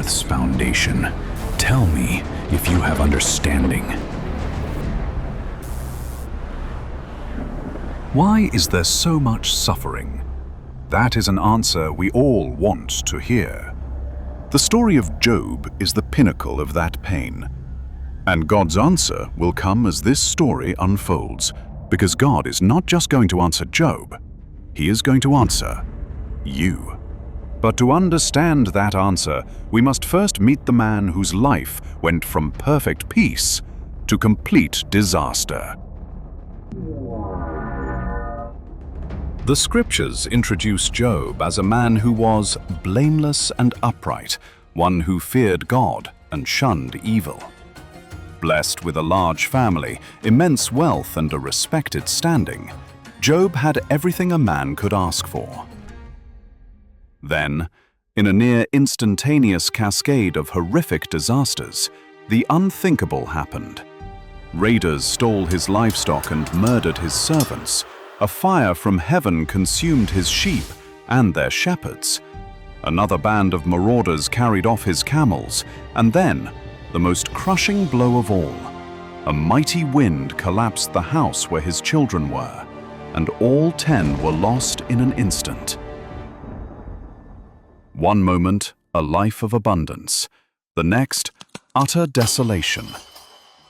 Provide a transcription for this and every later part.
earth's foundation. Tell me if you have understanding. Why is there so much suffering? That is an answer we all want to hear. The story of Job is the pinnacle of that pain. And God's answer will come as this story unfolds, because God is not just going to answer Job, He is going to answer you. But to understand that answer, we must first meet the man whose life went from perfect peace to complete disaster. The scriptures introduce Job as a man who was blameless and upright, one who feared God and shunned evil. Blessed with a large family, immense wealth, and a respected standing, Job had everything a man could ask for. Then, in a near instantaneous cascade of horrific disasters, the unthinkable happened. Raiders stole his livestock and murdered his servants. A fire from heaven consumed his sheep and their shepherds. Another band of marauders carried off his camels, and then, the most crushing blow of all, a mighty wind collapsed the house where his children were, and all 10 were lost in an instant. One moment, a life of abundance. The next, utter desolation.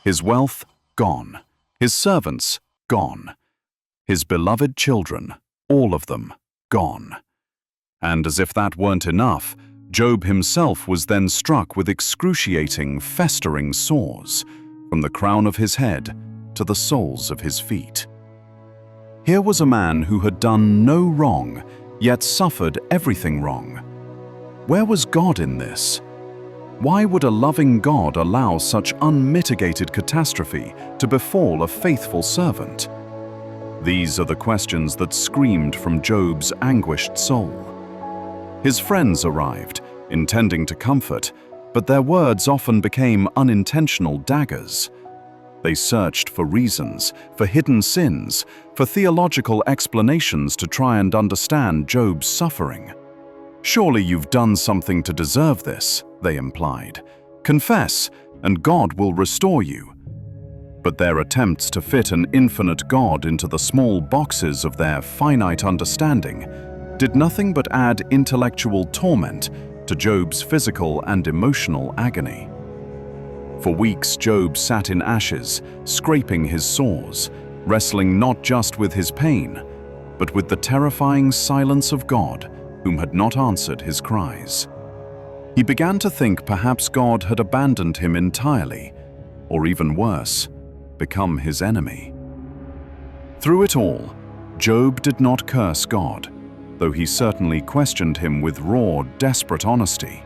His wealth, gone. His servants, gone. His beloved children, all of them, gone. And as if that weren't enough, Job himself was then struck with excruciating, festering sores, from the crown of his head to the soles of his feet. Here was a man who had done no wrong, yet suffered everything wrong. Where was God in this? Why would a loving God allow such unmitigated catastrophe to befall a faithful servant? These are the questions that screamed from Job's anguished soul. His friends arrived, intending to comfort, but their words often became unintentional daggers. They searched for reasons, for hidden sins, for theological explanations to try and understand Job's suffering. "Surely you've done something to deserve this," they implied. "Confess, and God will restore you." But their attempts to fit an infinite God into the small boxes of their finite understanding did nothing but add intellectual torment to Job's physical and emotional agony. For weeks, Job sat in ashes, scraping his sores, wrestling not just with his pain, but with the terrifying silence of God, whom had not answered his cries. He began to think perhaps God had abandoned him entirely, or even worse, become his enemy. Through it all, Job did not curse God, though he certainly questioned him with raw, desperate honesty.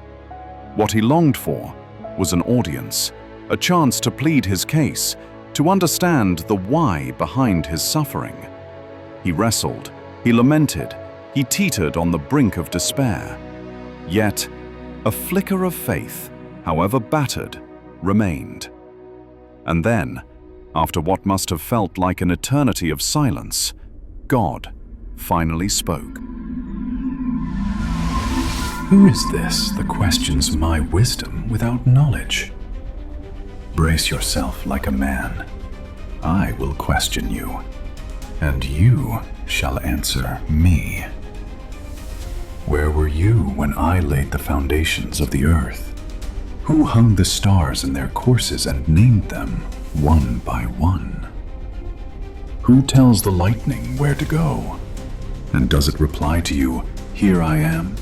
What he longed for was an audience, a chance to plead his case, to understand the why behind his suffering. He wrestled, he lamented, he teetered on the brink of despair. Yet, a flicker of faith, however battered, remained. And then, after what must have felt like an eternity of silence, God finally spoke. Who is this that questions my wisdom without knowledge? Brace yourself like a man. I will question you, and you shall answer me. Where were you when I laid the foundations of the earth? Who hung the stars in their courses and named them one by one? Who tells the lightning where to go? And does it reply to you, "Here I am"?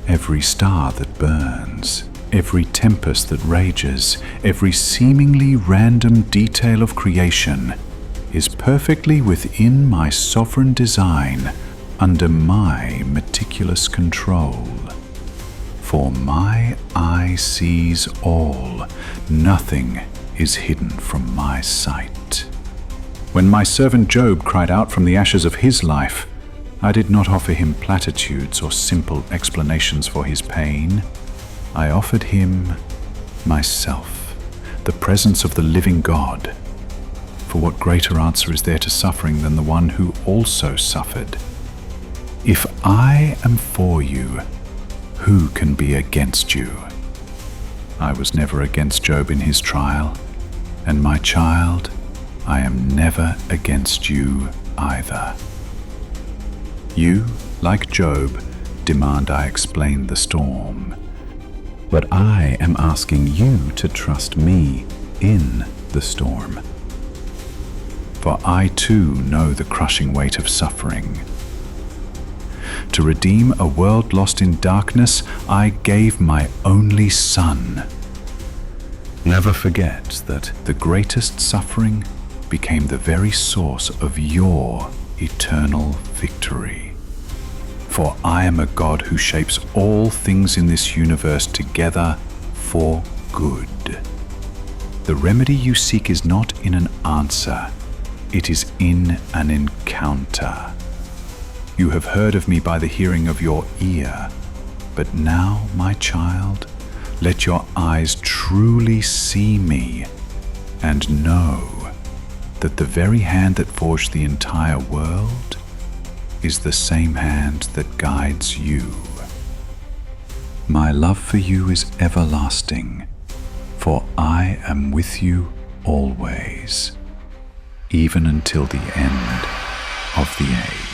Every star that burns, every tempest that rages, every seemingly random detail of creation is perfectly within my sovereign design, under my meticulous control. For my eye sees all, nothing is hidden from my sight. When my servant Job cried out from the ashes of his life, I did not offer him platitudes or simple explanations for his pain. I offered him myself, the presence of the living God. For what greater answer is there to suffering than the one who also suffered? If I am for you, who can be against you? I was never against Job in his trial, and my child, I am never against you either. You, like Job, demand I explain the storm, but I am asking you to trust me in the storm. For I too know the crushing weight of suffering. To redeem a world lost in darkness, I gave my only Son. Never forget that the greatest suffering became the very source of your eternal victory. For I am a God who shapes all things in this universe together for good. The remedy you seek is not in an answer, it is in an encounter. You have heard of me by the hearing of your ear, but now, my child, let your eyes truly see me and know that the very hand that forged the entire world is the same hand that guides you. My love for you is everlasting, for I am with you always, even until the end of the age.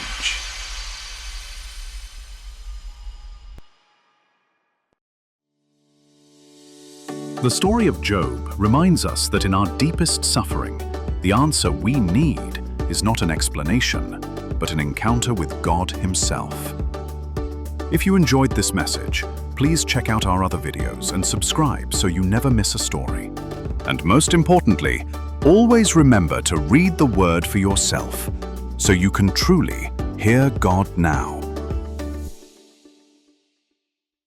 The story of Job reminds us that in our deepest suffering, the answer we need is not an explanation, but an encounter with God Himself. If you enjoyed this message, please check out our other videos and subscribe so you never miss a story. And most importantly, always remember to read the Word for yourself, so you can truly hear God now.